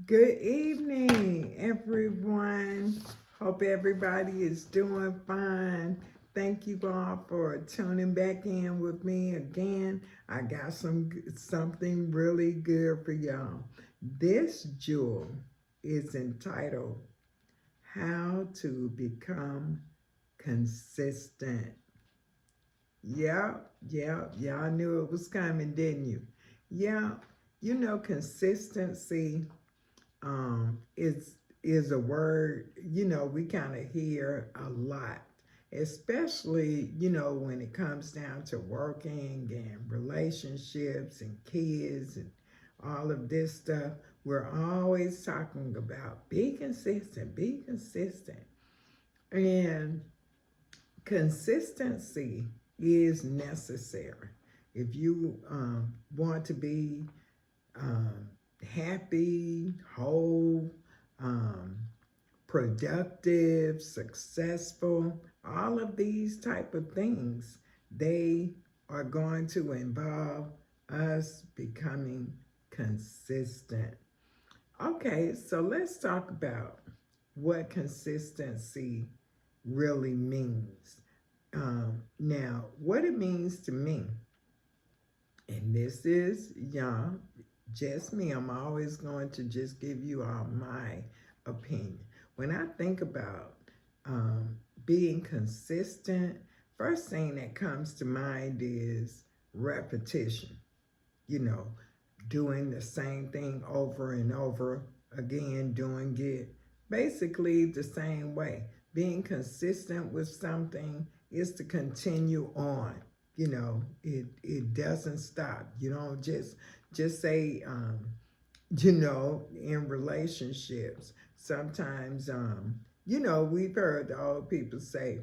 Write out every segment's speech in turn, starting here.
Good evening, everyone. Hope everybody is doing fine. Thank you all for tuning back in with me again. I got something really good for y'all. This jewel is entitled "How to Become Consistent." Y'all knew it was coming, didn't you? Yeah, consistency is a word we kind of hear a lot, especially when it comes down to working and relationships and kids and all of this stuff. We're always talking about be consistent, and consistency is necessary if you want to be um, happy, whole, um, productive, successful. All of these type of things, they are going to involve us becoming consistent. Okay, so let's talk about what consistency really means. Now, what it means to me, and this is young, just me, I'm always going to just give you all my opinion. When I think about being consistent, first thing that comes to mind is repetition. You know, doing the same thing over and over again, doing it basically the same way. Being consistent with something is to continue on. It doesn't stop. You don't just say in relationships. Sometimes we've heard the old people say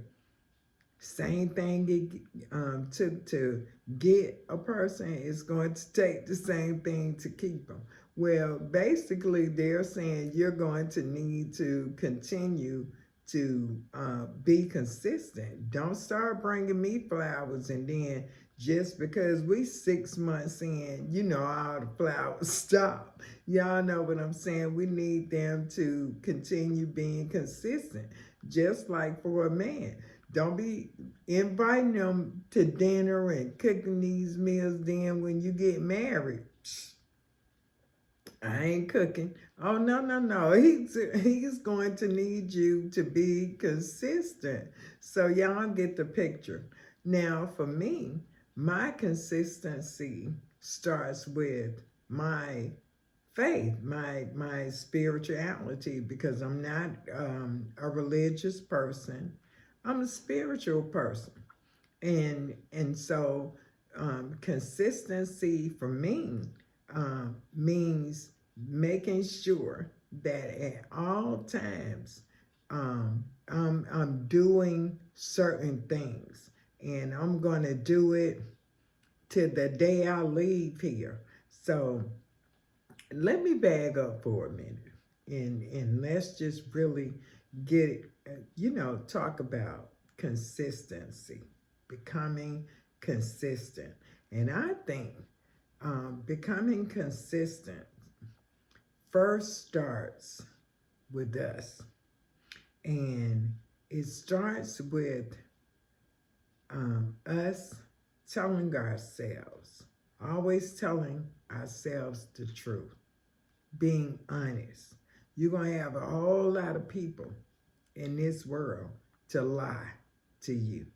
same thing to get a person is going to take the same thing to keep them. Well, basically, they're saying you're going to need to continue to be consistent. Don't start bringing me flowers and then just because we 6 months in, all the flowers stop. Y'all know what I'm saying. We need them to continue being consistent, just like for a man. Don't be inviting them to dinner and cooking these meals. Then when you get married, I ain't cooking. Oh no, no, no. He's going to need you to be consistent. So y'all get the picture. Now for me, my consistency starts with my faith, my spirituality, because I'm not a religious person. I'm a spiritual person, and so consistency for me means making sure that at all times I'm doing certain things, and I'm going to do it to the day I leave here. So let me bag up for a minute, and let's just really get it, talk about consistency, becoming consistent. And I think becoming consistent first starts with us, and it starts with us telling ourselves, always telling ourselves the truth, being honest. You're going to have a whole lot of people in this world to lie to you.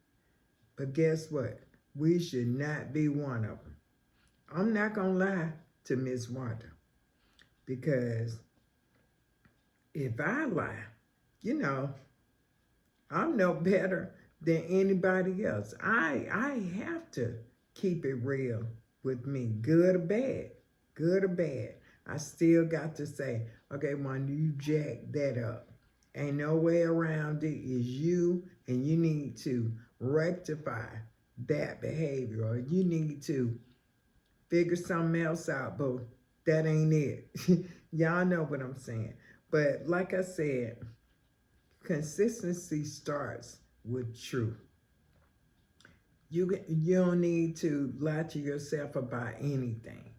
But guess what? We should not be one of them. I'm not going to lie to Miss Wanda, because if I lie, you know, I'm no better than anybody else. I have to keep it real with me, good or bad, good or bad. I still got to say, okay, when you jack that up, ain't no way around it. Is you, and you need to rectify that behavior, or you need to figure something else out, but that ain't it. Y'all know what I'm saying. But like I said, consistency starts with truth. You don't need to lie to yourself about anything.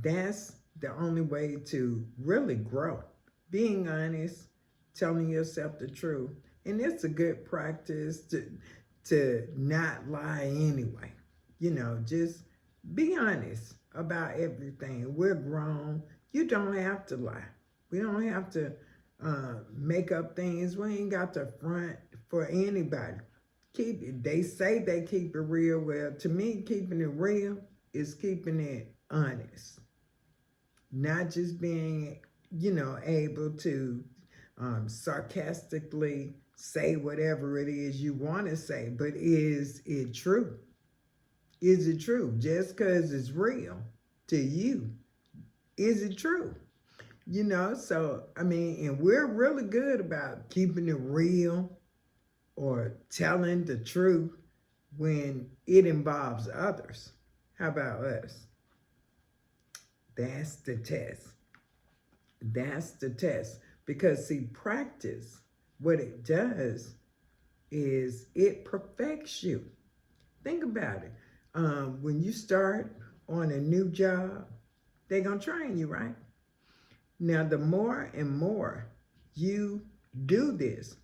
That's the only way to really grow. Being honest, telling yourself the truth. And it's a good practice to not lie anyway. You know, just be honest about everything. We're grown. You don't have to lie. We don't have to make up things. We ain't got to front for anybody. Keep it. They say they keep it real. Well, to me, keeping it real is keeping it honest. Not just being, you know, able to sarcastically say whatever it is you want to say, but is it true? Is it true? Just because it's real to you, is it true? You know, so, I mean, and we're really good about keeping it real or telling the truth when it involves others. How about us? That's the test. That's the test. Because, see, practice, what it does is it perfects you. Think about it. When you start on a new job, they're going to train you, right? Now, the more and more you do this,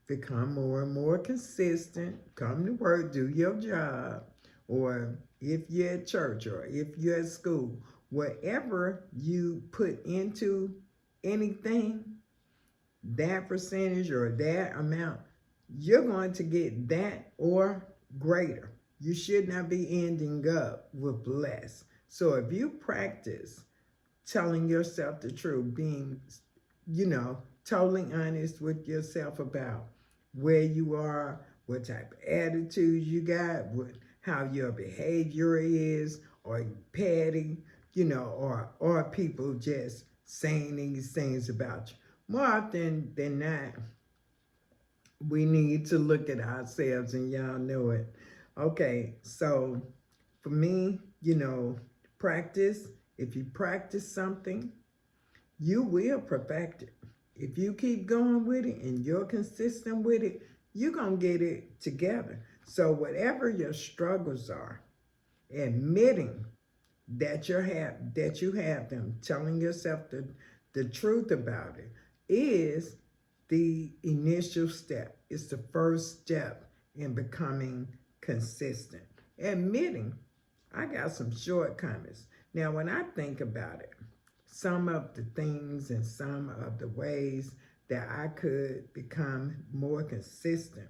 become more and more consistent, come to work, do your job, or if you're at church or if you're at school, whatever you put into anything, that percentage or that amount, you're going to get that or greater. You should not be ending up with less. So if you practice telling yourself the truth, being, you know, totally honest with yourself about where you are, what type of attitude you got, how your behavior is, or you petty, you know, or people just saying these things about you. More often than not, we need to look at ourselves, and y'all know it. Okay, so for me, you know, practice. If you practice something, you will perfect it. If you keep going with it and you're consistent with it, you're going to get it together. So whatever your struggles are, admitting that you have them, telling yourself the truth about it is the initial step. It's the first step in becoming consistent. Admitting, I got some shortcomings. Now, when I think about it, some of the things and some of the ways that I could become more consistent,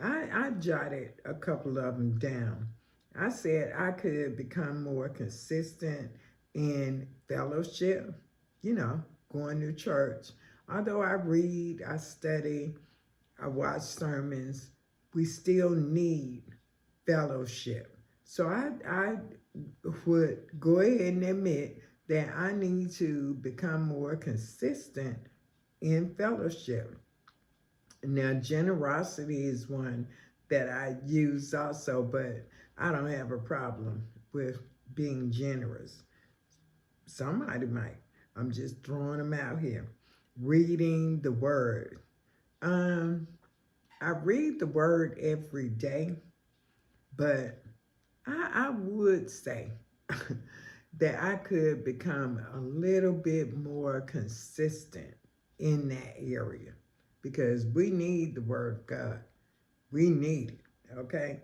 I jotted a couple of them down. I said I could become more consistent in fellowship, you know, going to church. Although I read, I study, I watch sermons, we still need fellowship. So I would go ahead and admit that I need to become more consistent in fellowship. Now, generosity is one that I use also, but I don't have a problem with being generous. Somebody might. I'm just throwing them out here. Reading the word. I read the word every day, but I would say that I could become a little bit more consistent in that area because we need the word of God. We need it, okay?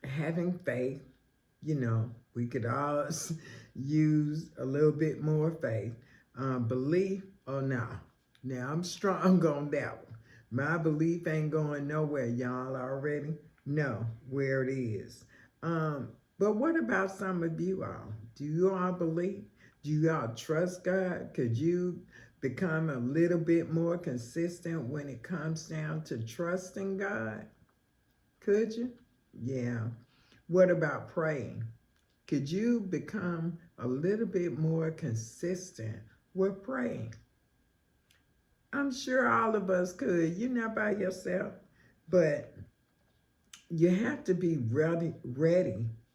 Having faith, you know, we could all use a little bit more faith. Belief, oh no. Now, I'm strong on that one. My belief ain't going nowhere, y'all already know where it is. But what about some of you all? Do you all believe? Do you all trust God? Could you become a little bit more consistent when it comes down to trusting God? Could you? Yeah. What about praying? Could you become a little bit more consistent with praying? I'm sure all of us could. You're not by yourself, but you have to be ready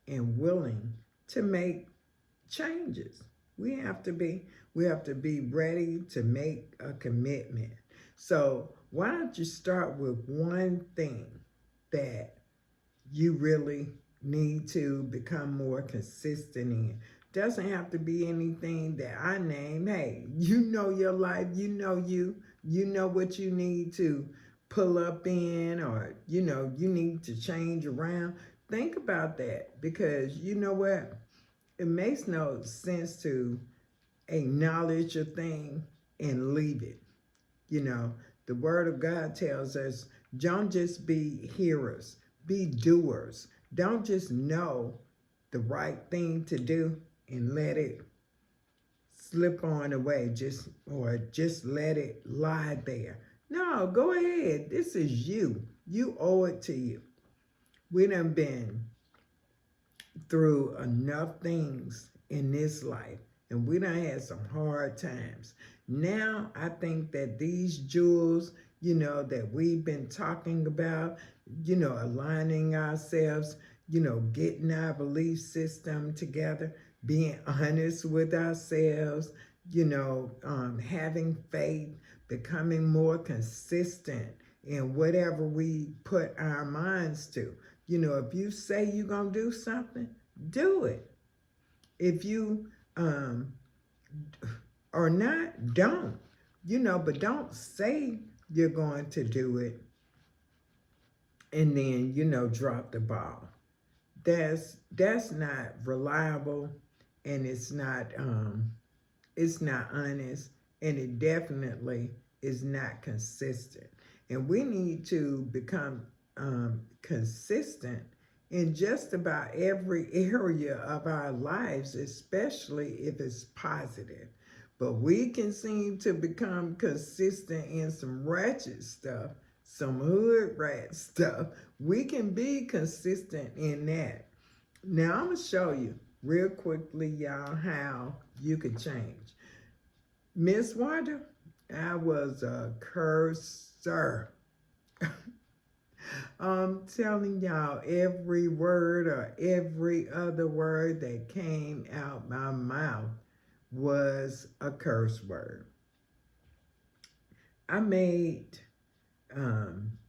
and willing to make changes. We have to be ready to make a commitment. So why don't you start with one thing that you really need to become more consistent in. Doesn't have to be anything that I name. Hey, you know your life, you know what you need to pull up in, or you need to change around. Think about that, because you know what? It makes no sense to acknowledge a thing and leave it. The word of God tells us, don't just be hearers, be doers. Don't just know the right thing to do and let it slip on away, just let it lie there. No, go ahead. This is you. You owe it to you. We done been through enough things in this life, and we done had some hard times. Now I think that these jewels, that we've been talking about, aligning ourselves, getting our belief system together, being honest with ourselves, having faith, becoming more consistent in whatever we put our minds to. If you say you're going to do something, do it. If you are not, don't. But don't say you're going to do it and then, drop the ball. That's not reliable, and it's not honest, and it definitely is not consistent. And we need to become consistent in just about every area of our lives, especially if it's positive. But we can seem to become consistent in some ratchet stuff, some hood rat stuff. We can be consistent in that. Now, I'm going to show you real quickly, y'all, how you could change. Miss Wanda, I was a cursor. I'm telling y'all, every word or every other word that came out my mouth was a curse word. I made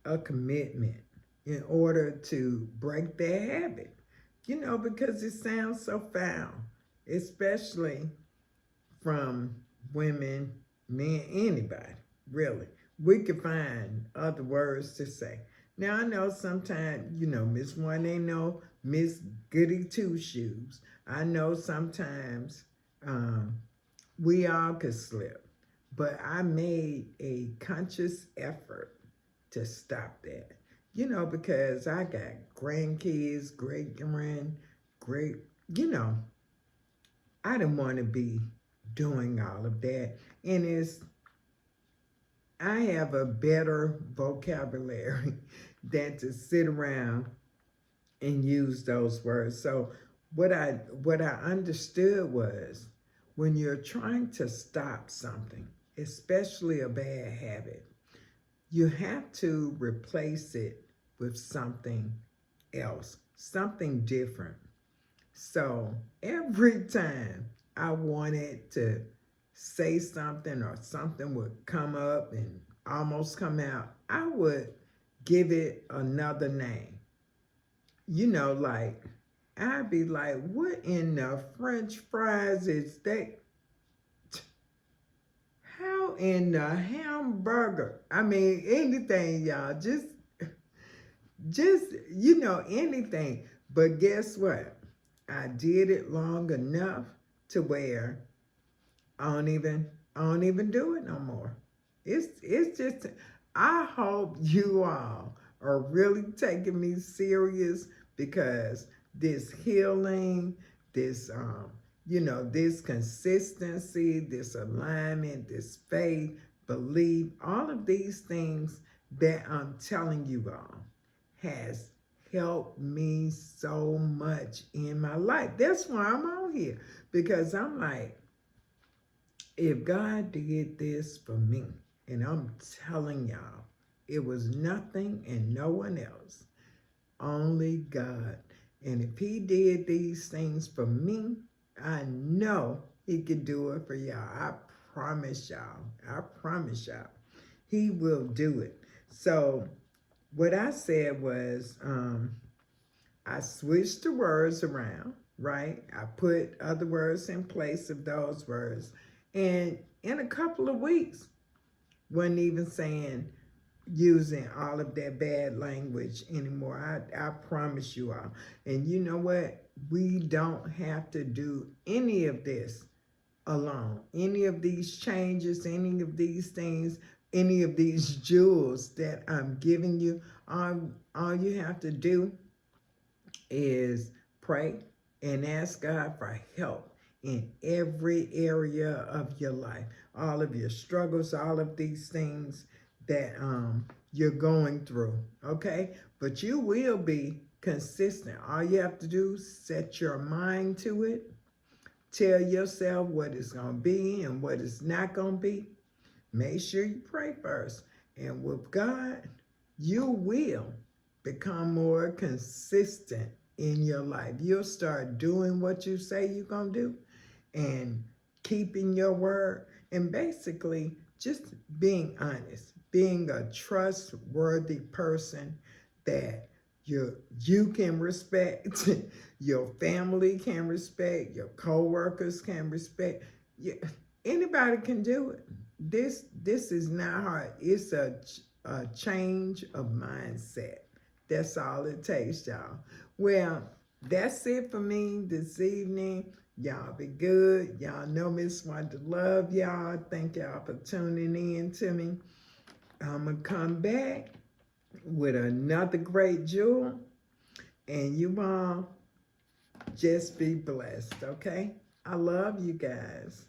a commitment in order to break that habit, because it sounds so foul, especially from women, men, anybody, really. We could find other words to say. Now, I know sometimes, Miss One ain't no Miss Goody Two Shoes. I know sometimes we all could slip, but I made a conscious effort to stop that. Because I got grandkids, great, I didn't want to be doing all of that. And I have a better vocabulary than to sit around and use those words. So what I understood was, when you're trying to stop something, especially a bad habit, you have to replace it with something else, something different. So every time I wanted to say something, or something would come up and almost come out, I would give it another name. Like, I'd be like, what in the French fries is that? How in the hamburger? I mean, anything, y'all. Just anything. But guess what? I did it long enough to where I don't even do it no more. It's just, I hope you all are really taking me serious, because this healing, this this consistency, this alignment, this faith, belief, all of these things that I'm telling you all has helped me so much in my life. That's why I'm on here, because I'm like, if God did this for me, and I'm telling y'all, it was nothing and no one else, only God. And if he did these things for me, I know he could do it for y'all. I promise y'all. I promise y'all. He will do it. So what I said was, I switched the words around, right? I put other words in place of those words. And in a couple of weeks, wasn't even saying using all of that bad language anymore. I promise you all. And you know what? We don't have to do any of this alone. Any of these changes, any of these things, any of these jewels that I'm giving you, all you have to do is pray and ask God for help in every area of your life. All of your struggles, all of these things that you're going through, okay? But you will be consistent. All you have to do is set your mind to it. Tell yourself what it's going to be and what it's not going to be. Make sure you pray first. And with God, you will become more consistent in your life. You'll start doing what you say you're going to do and keeping your word, and basically just being honest, being a trustworthy person that you can respect, your family can respect, your co-workers can respect. Anybody can do it. This is not hard. It's a change of mindset. That's all it takes, y'all. Well, that's it for me this evening. Y'all be good. Y'all know Miss wanted to love y'all. Thank y'all for tuning in to me. I'm going to come back with another great jewel. And you all just be blessed, okay? I love you guys.